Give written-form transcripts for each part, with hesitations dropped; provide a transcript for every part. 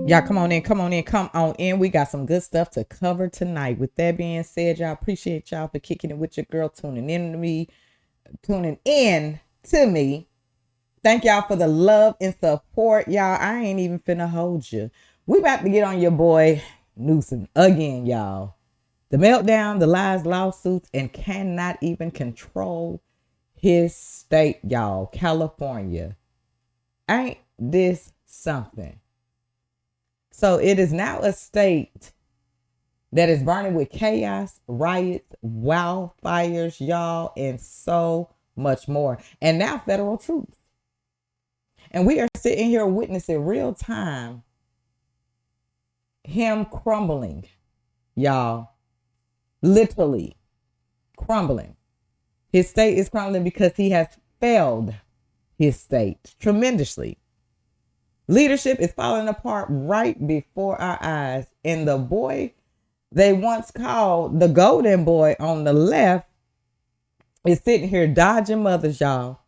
Y'all come on in, come on in, come on in. We got some good stuff to cover tonight. With that being said, y'all, appreciate y'all for kicking it with your girl, tuning in to me. Thank y'all for the love and support. Y'all, I ain't even finna hold you. We about to get on your boy Newsom again, y'all. The meltdown, the lies, lawsuits, and cannot even control his state, y'all. California. Ain't this something? So it is now a state that is burning with chaos, riots, wildfires, y'all, and so much more. And now federal troops. And we are sitting here witnessing real time him crumbling, y'all. Literally crumbling. His state is crumbling because he has failed his state tremendously. Leadership is falling apart right before our eyes. And the boy they once called the golden boy on the left is sitting here dodging mothers, y'all.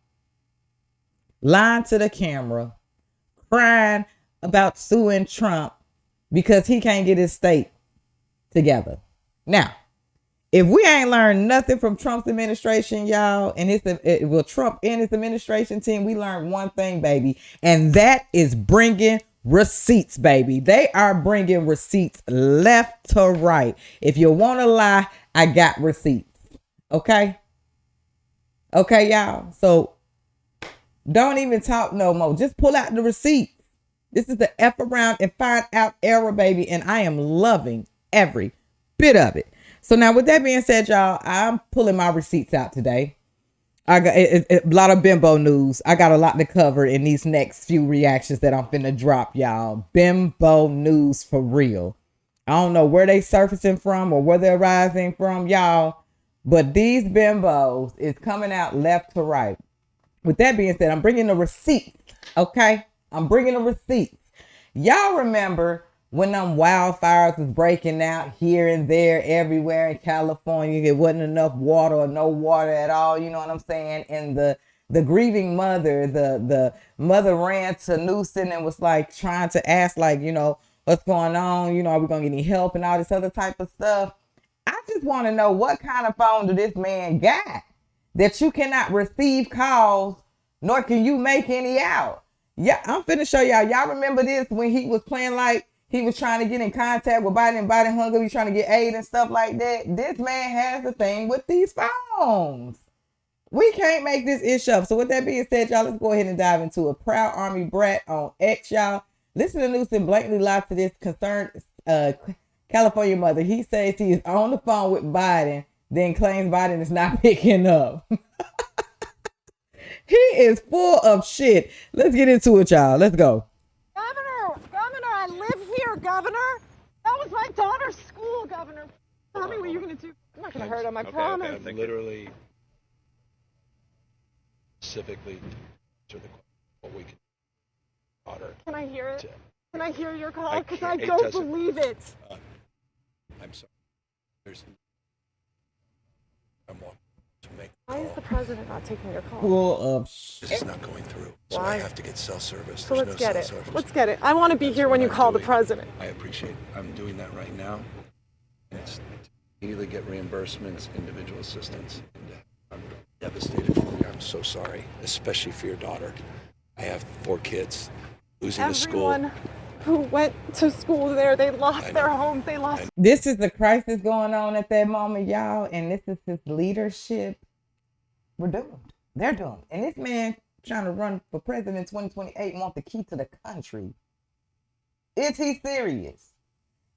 Lying to the camera, crying about suing Trump because he can't get his state together. Now, if we ain't learned nothing from Trump's administration, y'all, and Trump and his administration team, we learned one thing, baby, and that is bringing receipts, baby. They are bringing receipts left to right. If you want to lie, I got receipts. Okay? Okay, y'all? So don't even talk no more. Just pull out the receipt. This is the F around and find out era, baby, and I am loving every bit of it. So now with that being said, y'all, I'm pulling my receipts out today. I got a lot of bimbo news. I got a lot to cover in these next few reactions that I'm finna drop, y'all. Bimbo news for real. I don't know where they surfacing from or where they're rising from, y'all. But these bimbos is coming out left to right. With that being said, I'm bringing the receipts, okay? I'm bringing the receipts. Y'all remember when them wildfires was breaking out here and there, everywhere in California, it wasn't enough water or no water at all. You know what I'm saying? And the grieving mother, the mother ran to Newsom and was like trying to ask, like, you know, what's going on? You know, are we gonna get any help and all this other type of stuff? I just want to know what kind of phone do this man got that you cannot receive calls, nor can you make any out. Yeah, I'm finna show y'all. Y'all remember this when he was playing like he was trying to get in contact with Biden and Biden hung up. He's trying to get aid and stuff like that. This man has a thing with these phones. We can't make this issue up. So with that being said, y'all, let's go ahead and dive into a proud Army brat on X, y'all. Listen to Newsom blatantly lie to this concerned California mother. He says he is on the phone with Biden, then claims Biden is not picking up. He is full of shit. Let's get into it, y'all. Let's go. Governor, I live here, Governor. That was my daughter's school, Governor. Tell me what you're going to do. I'm not going to hurt him, I promise. Okay, literally, specifically, to the what we can daughter. Can I hear it? Can I hear your call? Because I don't believe it. I'm sorry. I'm walking to make. Why is the president not taking your call? Full of shit. This is not going through. So Why? I have to get cell service. So There's let's no get cell it. service. Let's get it. I want to be here when you call the president. I appreciate it. I'm doing that right now. And it's immediately get reimbursements, individual assistance. And I'm devastated for you. I'm so sorry, especially for your daughter. I have 4 kids. Losing the school. Everyone who went to school there, they lost their homes. They lost. This is the crisis going on at that moment, y'all. And this is his leadership. We're doomed. They're doomed. And this man trying to run for president in 2028 and want the key to the country. Is he serious?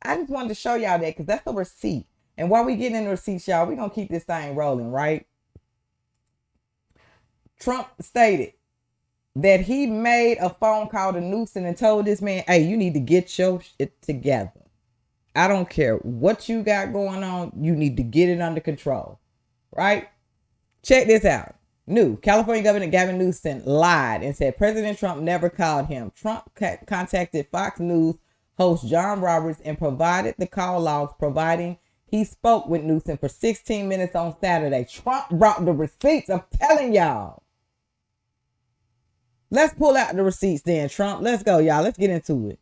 I just wanted to show y'all that because that's a receipt. And while we get in the receipts, y'all, we're going to keep this thing rolling, right? Trump stated that he made a phone call to Newsom and told this man, hey, you need to get your shit together. I don't care what you got going on. You need to get it under control, right? Check this out. California Governor Gavin Newsom lied and said President Trump never called him. Trump contacted Fox News host John Roberts and provided the call logs, providing he spoke with Newsom for 16 minutes on Saturday. Trump brought the receipts. I'm telling y'all. Let's pull out the receipts then, Trump. Let's go, y'all. Let's get into it.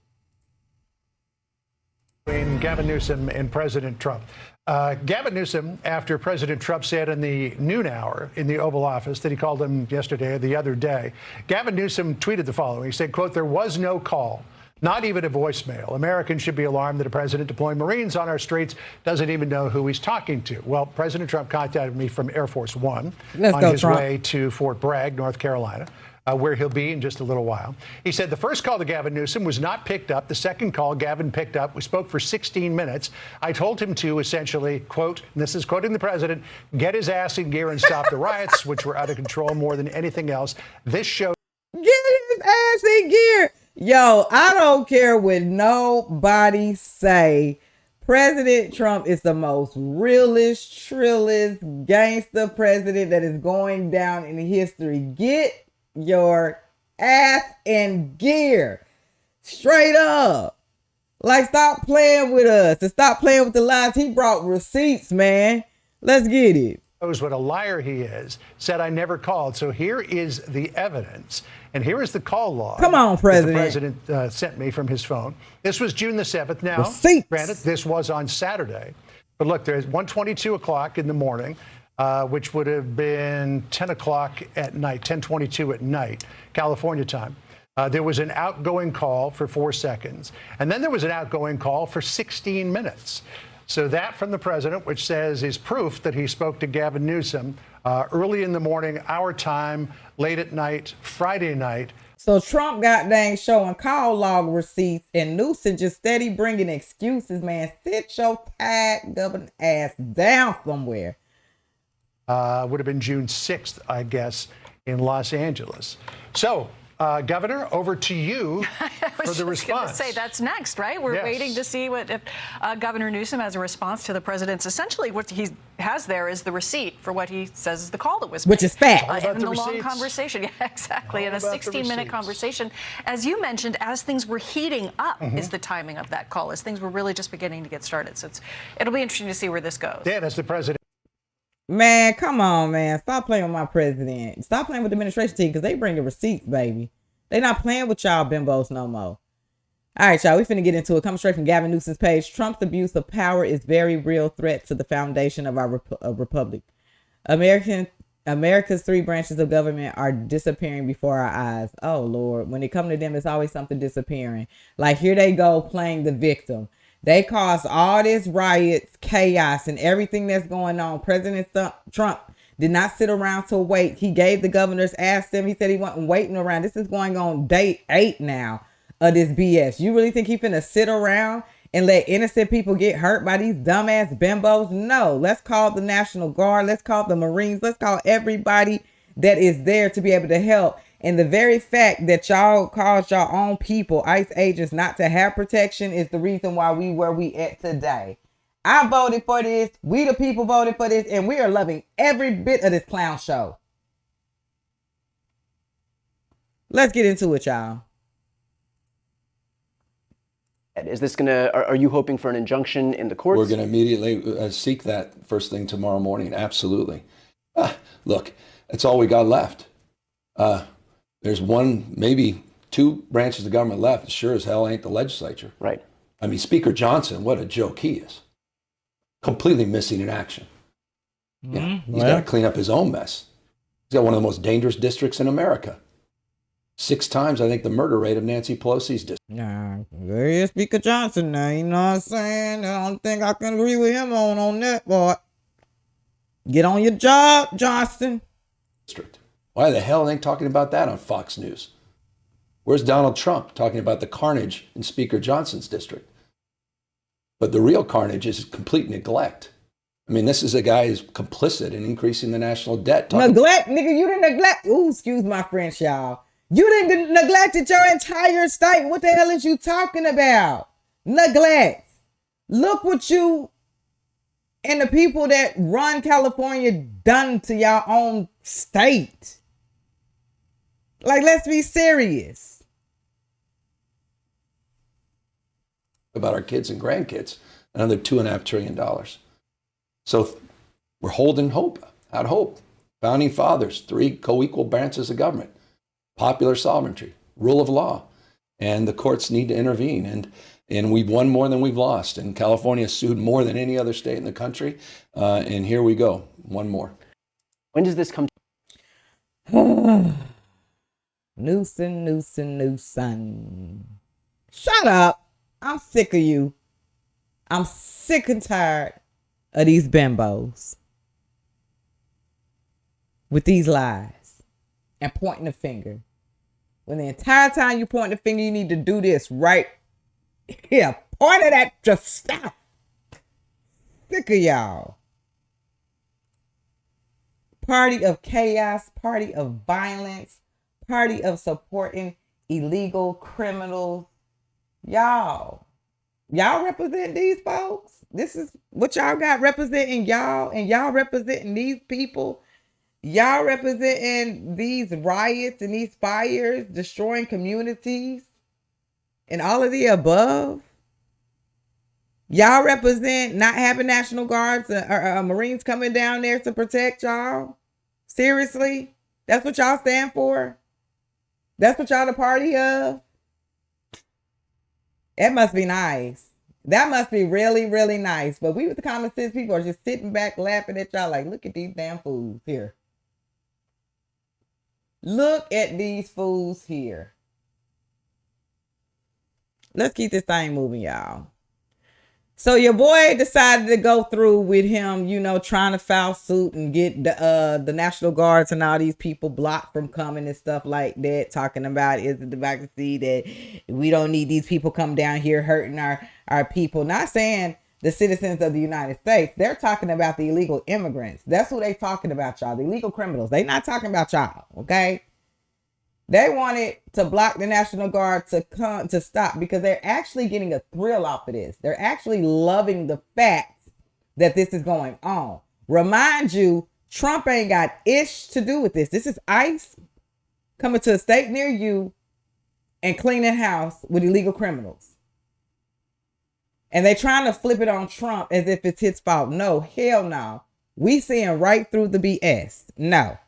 Between Gavin Newsom and President Trump. Gavin Newsom, after President Trump said in the noon hour in the Oval Office that he called him yesterday or the other day, Gavin Newsom tweeted the following. He said, quote, "There was no call, not even a voicemail. Americans should be alarmed that a president deploying Marines on our streets doesn't even know who he's talking to." Well, President Trump contacted me from Air Force One on his way to Fort Bragg, North Carolina, where he'll be in just a little while. He said the first call to Gavin Newsom was not picked up. The second call Gavin picked up. We spoke for 16 minutes. I told him to essentially, quote, and this is quoting the president, "get his ass in gear and stop the riots," which were out of control more than anything else. This show. Get his ass in gear. Yo, I don't care what nobody say. President Trump is the most realest, trillest gangster president that is going down in history. Get your ass in gear. Straight up. Like, stop playing with us and stop playing with the lies. He brought receipts, man. Let's get it. Knows what a liar he is. Said I never called. So here is the evidence. And here is the call log. Come on, President. The president sent me from his phone. This was June the 7th. Now, receipts. Granted, this was on Saturday. But look, there's 1:22 o'clock in the morning. Which would have been 10 o'clock at night, 10:22 at night, California time. There was an outgoing call for 4 seconds. And then there was an outgoing call for 16 minutes. So that from the president, which says is proof that he spoke to Gavin Newsom early in the morning, our time, late at night, Friday night. So Trump got dang showing call log receipts and Newsom just steady bringing excuses, man. Sit your tight government ass down somewhere. Would have been June 6th, I guess, in Los Angeles. So, Governor, over to you for the response. Say that's next, right? We're waiting to see what if Governor Newsom has a response to the president's. Essentially, what he has there is the receipt for what he says is the call that was made. Which is fact. And the long conversation. Yeah, exactly. And a 16-minute conversation. As you mentioned, as things were heating up is the timing of that call, as things were really just beginning to get started. So it'll be interesting to see where this goes. Dan, as the president. Man, come on, man. Stop playing with my president. Stop playing with the administration team because they bring the receipts, baby. They not playing with y'all bimbos no more. All right, y'all. We finna get into it. Coming straight from Gavin Newsom's page. Trump's abuse of power is very real threat to the foundation of our republic. America's 3 branches of government are disappearing before our eyes. Oh, Lord. When it comes to them, it's always something disappearing. Like, here they go playing the victim. They caused all this riots, chaos, and everything that's going on. President Trump did not sit around to wait. He gave the governors, asked them. He said he wasn't waiting around. This is going on day 8 now of this BS. You really think he finna sit around and let innocent people get hurt by these dumbass bimbos? No. Let's call the National Guard. Let's call the Marines. Let's call everybody that is there to be able to help. And the very fact that y'all caused your own people, ICE agents, not to have protection is the reason why we where we at today. I voted for this. We the people voted for this. And we are loving every bit of this clown show. Let's get into it, y'all. Is this are you hoping for an injunction in the courts? We're going to immediately seek that first thing tomorrow morning. Absolutely. Look, that's all we got left. There's one, maybe 2 branches of government left. It sure as hell ain't the legislature. Right. I mean, Speaker Johnson, what a joke he is. Completely missing in action. Yeah, he's got to clean up his own mess. He's got one of the most dangerous districts in America. 6 times, I think, the murder rate of Nancy Pelosi's district. Nah, there is Speaker Johnson now. You know what I'm saying? I don't think I can agree with him on that part. Get on your job, Johnson. District. Why the hell ain't talking about that on Fox News? Where's Donald Trump talking about the carnage in Speaker Johnson's district? But the real carnage is complete neglect. I mean, this is a guy who's complicit in increasing the national debt. Neglect, nigga, you didn't neglect. Ooh, excuse my French, y'all. You didn't neglected your entire state. What the hell is you talking about? Neglect. Look what you and the people that run California done to your own state. Like, let's be serious. About our kids and grandkids, another $2.5 trillion. So we're holding hope, out hope. Founding fathers, 3 co-equal branches of government, popular sovereignty, rule of law, and the courts need to intervene. And we've won more than we've lost. And California sued more than any other state in the country. And here we go, one more. When does this come? Newsom. Shut up. I'm sick of you. I'm sick and tired of these bimbos with these lies and pointing the finger. When the entire time you point the finger, you need to do this right here. Point it at yourself. Sick of y'all. Party of chaos, party of violence, party of supporting illegal criminals. Y'all represent these folks. This is what y'all got representing y'all, and y'all representing these people. Y'all representing these riots and these fires, destroying communities, and all of the above. Y'all represent not having National Guards or Marines coming down there to protect y'all. Seriously? That's what y'all stand for? That's what y'all the party of? It must be nice. That must be really, really nice. But we with the common sense people are just sitting back laughing at y'all like, look at these damn fools here. Look at these fools here. Let's keep this thing moving, y'all. So your boy decided to go through with him, trying to file suit and get the National Guards and all these people blocked from coming and stuff like that, talking about is the democracy that we don't need these people come down here hurting our people. Not saying the citizens of the United States. They're talking about the illegal immigrants. That's who they talking about, y'all. The illegal criminals. They not talking about y'all, okay? They wanted to block the National Guard to stop because they're actually getting a thrill off of this. They're actually loving the fact that this is going on. Remind you, Trump ain't got ish to do with this. This is ICE coming to a state near you and cleaning house with illegal criminals. And they trying to flip it on Trump as if it's his fault. No, hell no. We seeing right through the BS. No.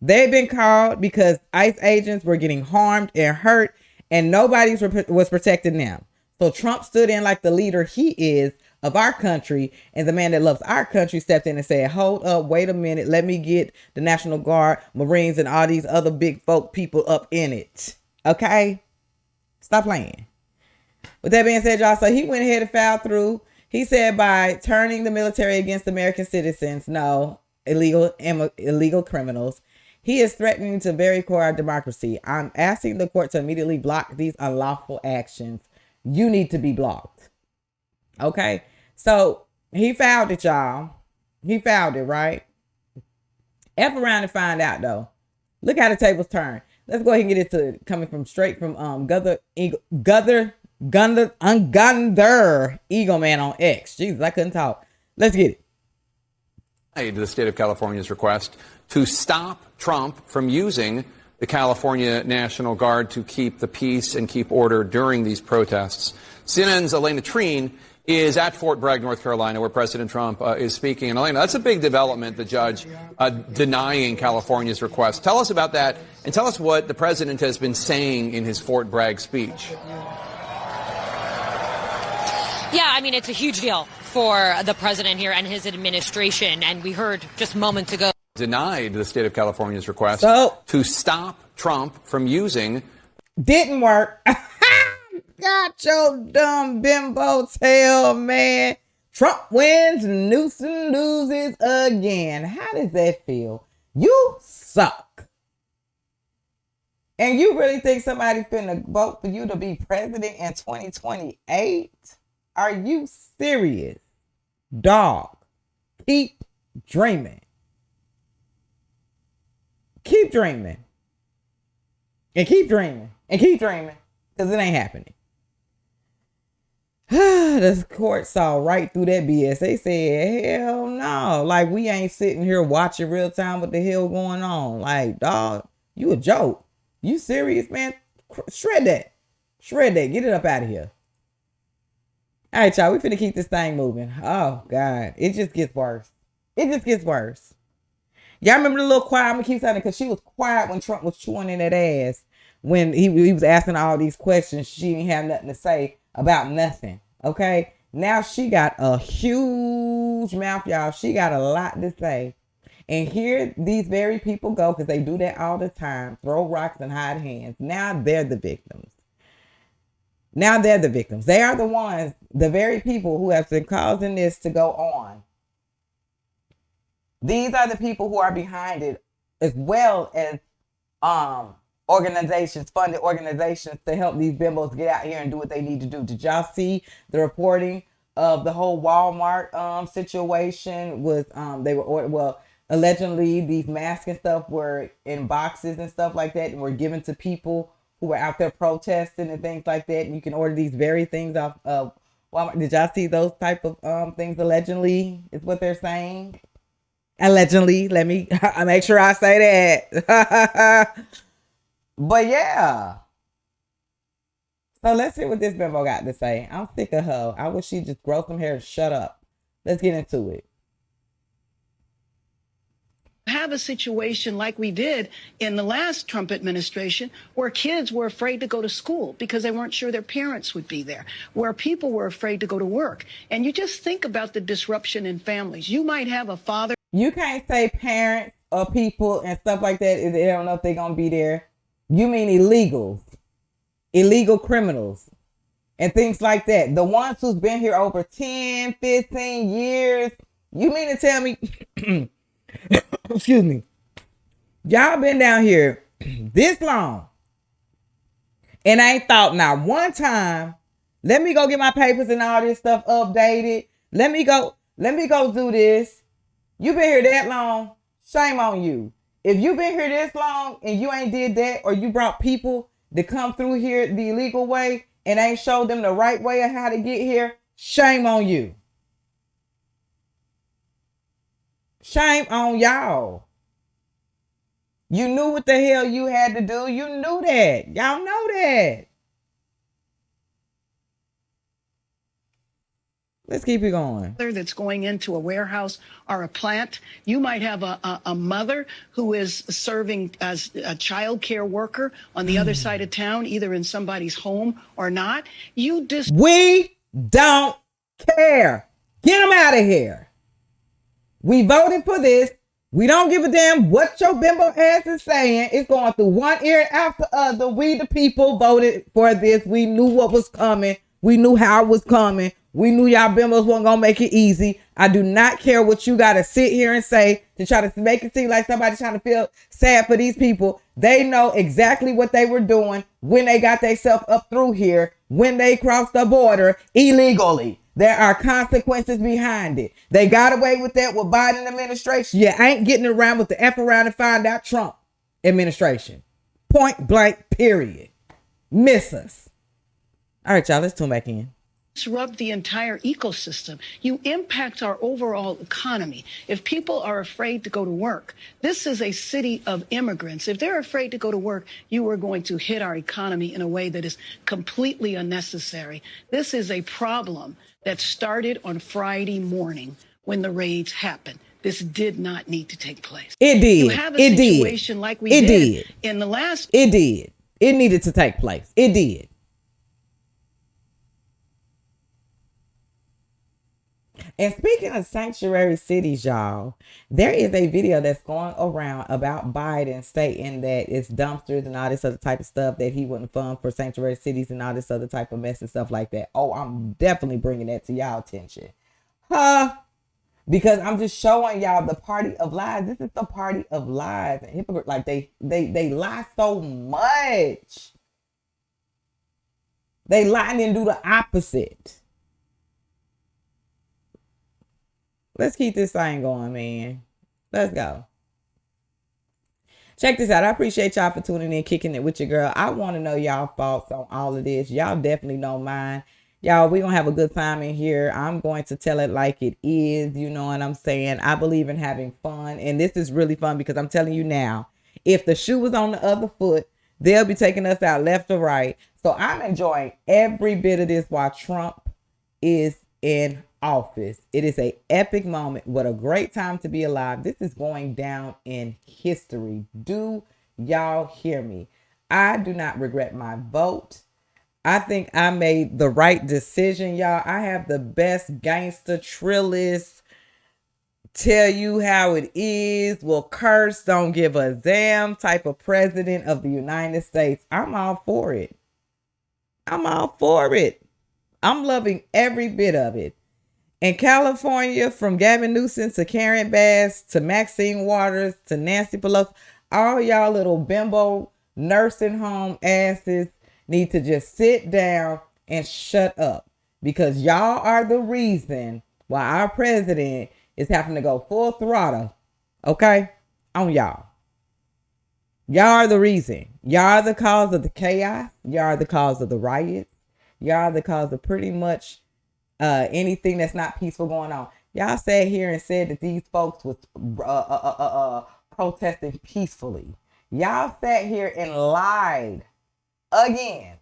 They've been called because ICE agents were getting harmed and hurt and nobody was protecting them. So Trump stood in like the leader he is of our country, and the man that loves our country stepped in and said, hold up, wait a minute, let me get the National Guard, Marines, and all these other big folk people up in it. Okay? Stop playing. With that being said, y'all, so he went ahead and filed through. He said by turning the military against American citizens, no, illegal criminals, he is threatening to very core our democracy. I'm asking the court to immediately block these unlawful actions. You need to be blocked. Okay? So he filed it, y'all. He filed it, right? F around and find out, though. Look how the tables turn. Let's go ahead and get it to coming from straight from Gunther Eagle Man on X. Jesus, I couldn't talk. Let's get it. To the state of California's request to stop Trump from using the California National Guard to keep the peace and keep order during these protests. CNN's Elena Treen is at Fort Bragg, North Carolina, where President Trump is speaking. And Elena, that's a big development, the judge denying California's request. Tell us about that, and tell us what the president has been saying in his Fort Bragg speech. Yeah, I mean, it's a huge deal for the president here and his administration. And we heard just moments ago. Denied the state of California's request to stop Trump from using. Didn't work. Got your dumb bimbo tail, man. Trump wins, Newsom loses again. How does that feel? You suck. And you really think somebody's finna vote for you to be president in 2028? Are you serious? Dog, keep dreaming. Keep dreaming. And keep dreaming. And keep dreaming. Because it ain't happening. The court saw right through that BS. They said, hell no. Like, we ain't sitting here watching real time what the hell going on. Like, dog, you a joke. You serious, man? Shred that. Shred that. Get it up out of here. All right, y'all. We finna keep this thing moving. Oh, God. It just gets worse. It just gets worse. Y'all remember the little quiet? I'm going to keep saying it because she was quiet when Trump was chewing in that ass. When he was asking all these questions, she didn't have nothing to say about nothing. Okay. Now she got a huge mouth, y'all. She got a lot to say. And here these very people go, because they do that all the time, throw rocks and hide hands. Now they're the victims. Now they're the victims. They are the ones, the very people who have been causing this to go on. These are the people who are behind it, as well as organizations, funded organizations to help these bimbos get out here and do what they need to do. Did y'all see the reporting of the whole Walmart situation? Was they were allegedly these masks and stuff were in boxes and stuff like that and were given to people who were out there protesting and things like that. And you can order these very things off of Walmart. Did y'all see those type of things? Allegedly is what they're saying. Allegedly, let me make sure I say that. But yeah. So let's hear what this bimbo got to say. I'm sick of her. I wish she'd just grow some hair and shut up. Let's get into it. Have a situation like we did in the last Trump administration, where kids were afraid to go to school because they weren't sure their parents would be there, where people were afraid to go to work. And you just think about the disruption in families. You might have a father. You can't say parents or people and stuff like that if they don't know if they're going to be there. You mean illegals, illegal criminals, and things like that. The ones who's been here over 10, 15 years. You mean to tell me... Excuse me. Y'all been down here this long and I ain't thought not one time, let me go get my papers and all this stuff updated. Let me go do this. You been here that long. Shame on you. If you been here this long and you ain't did that, or you brought people to come through here the illegal way and ain't showed them the right way of how to get here, shame on you. Shame on y'all. You knew what the hell you had to do. You knew that. Y'all know that. Let's keep it going. That's going into a warehouse or a plant. You might have a mother who is serving as a child care worker on the other side of town, either in somebody's home or not. We don't care. Get them out of here. We voted for this. We don't give a damn what your bimbo ass is saying. It's going through one ear after the other. We, the people, voted for this. We knew what was coming. We knew how it was coming. We knew y'all bimbos wasn't going to make it easy. I do not care what you got to sit here and say to try to make it seem like somebody's trying to feel sad for these people. They know exactly what they were doing when they got themselves up through here, when they crossed the border illegally. There are consequences behind it. They got away with that with Biden administration. You ain't getting around with the F around and find out Trump administration. Point blank, period. Miss us. All right, y'all, let's tune back in. Disrupt the entire ecosystem. You impact our overall economy. If people are afraid to go to work, this is a city of immigrants. If they're afraid to go to work, you are going to hit our economy in a way that is completely unnecessary. This is a problem that started on Friday morning when the raids happened. This did not need to take place. It did. You have a situation like we did in the last. It did. It needed to take place. It did. And speaking of sanctuary cities, y'all, there is a video that's going around about Biden stating that it's dumpsters and all this other type of stuff, that he wouldn't fund for sanctuary cities and all this other type of mess and stuff like that. Oh, I'm definitely bringing that to y'all attention. Because I'm just showing y'all the party of lies. This is the party of lies and hypocrite. Like they lie so much. They lie and then do the opposite. Let's keep this thing going, man. Let's go. Check this out. I appreciate y'all for tuning in, kicking it with your girl. I want to know y'all thoughts on all of this. Y'all definitely know mine. Y'all, we're going to have a good time in here. I'm going to tell it like it is. You know what I'm saying? I believe in having fun. And this is really fun because I'm telling you now, if the shoe was on the other foot, they'll be taking us out left or right. So I'm enjoying every bit of this while Trump is in office. It is an epic moment. What a great time to be alive. This is going down in history. Do y'all hear me? I do not regret my vote. I think I made the right decision, y'all. I have the best gangster trillist, tell you how it is, will curse, don't give a damn type of president of the United States. I'm all for it. I'm all for it. I'm loving every bit of it. In California, from Gavin Newsom to Karen Bass to Maxine Waters to Nancy Pelosi, all y'all little bimbo nursing home asses need to just sit down and shut up, because y'all are the reason why our president is having to go full throttle, okay, on y'all. Y'all are the reason. Y'all are the cause of the chaos. Y'all are the cause of the riots. Y'all are the cause of pretty much anything that's not peaceful going on. Y'all sat here and said that these folks was protesting peacefully. Y'all sat here and lied again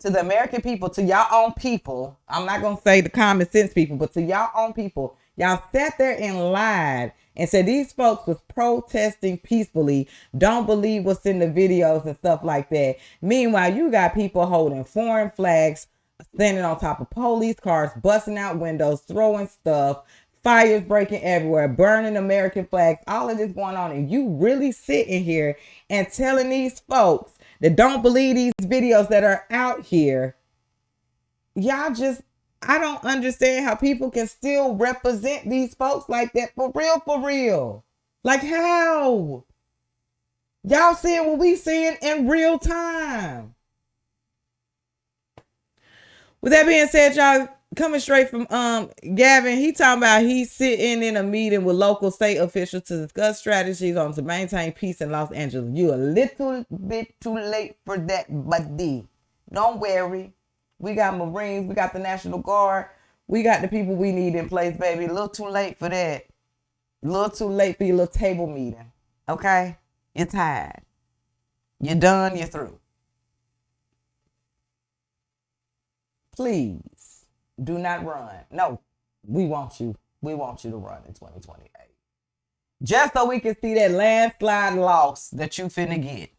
to the American people, to y'all own people. I'm not going to say the common sense people, but to y'all own people. Y'all sat there and lied and said these folks was protesting peacefully. Don't believe what's in the videos and stuff like that. Meanwhile, you got people holding foreign flags, standing on top of police cars, busting out windows, throwing stuff, fires breaking everywhere, burning American flags, all of this going on. And you really sitting here and telling these folks that don't believe these videos that are out here. Y'all just, I don't understand how people can still represent these folks like that. For real, for real. Like how? Y'all seeing what we seeing in real time. With that being said, y'all, coming straight from Gavin, he talking about he's sitting in a meeting with local state officials to discuss strategies on to maintain peace in Los Angeles. You a little bit too late for that, buddy. Don't worry. We got Marines, we got the National Guard, we got the people we need in place, baby. A little too late for that. A little too late for your little table meeting. Okay? You're tired. You're done, you're through. Please do not run. No, we want you. We want you to run in 2028. Just so we can see that landslide loss that you finna get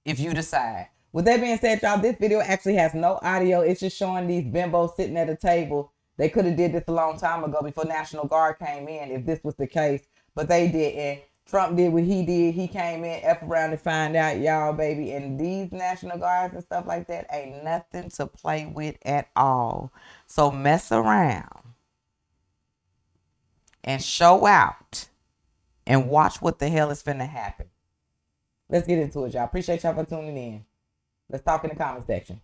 if you decide. With that being said, y'all, this video actually has no audio. It's just showing these bimbos sitting at a table. They could have did this a long time ago before National Guard came in, if this was the case. But they didn't. Trump did what he did. He came in, F around and find out, y'all, baby. And these National Guards and stuff like that ain't nothing to play with at all. So mess around and show out and watch what the hell is finna happen. Let's get into it, y'all. Appreciate y'all for tuning in. Let's talk in the comment section.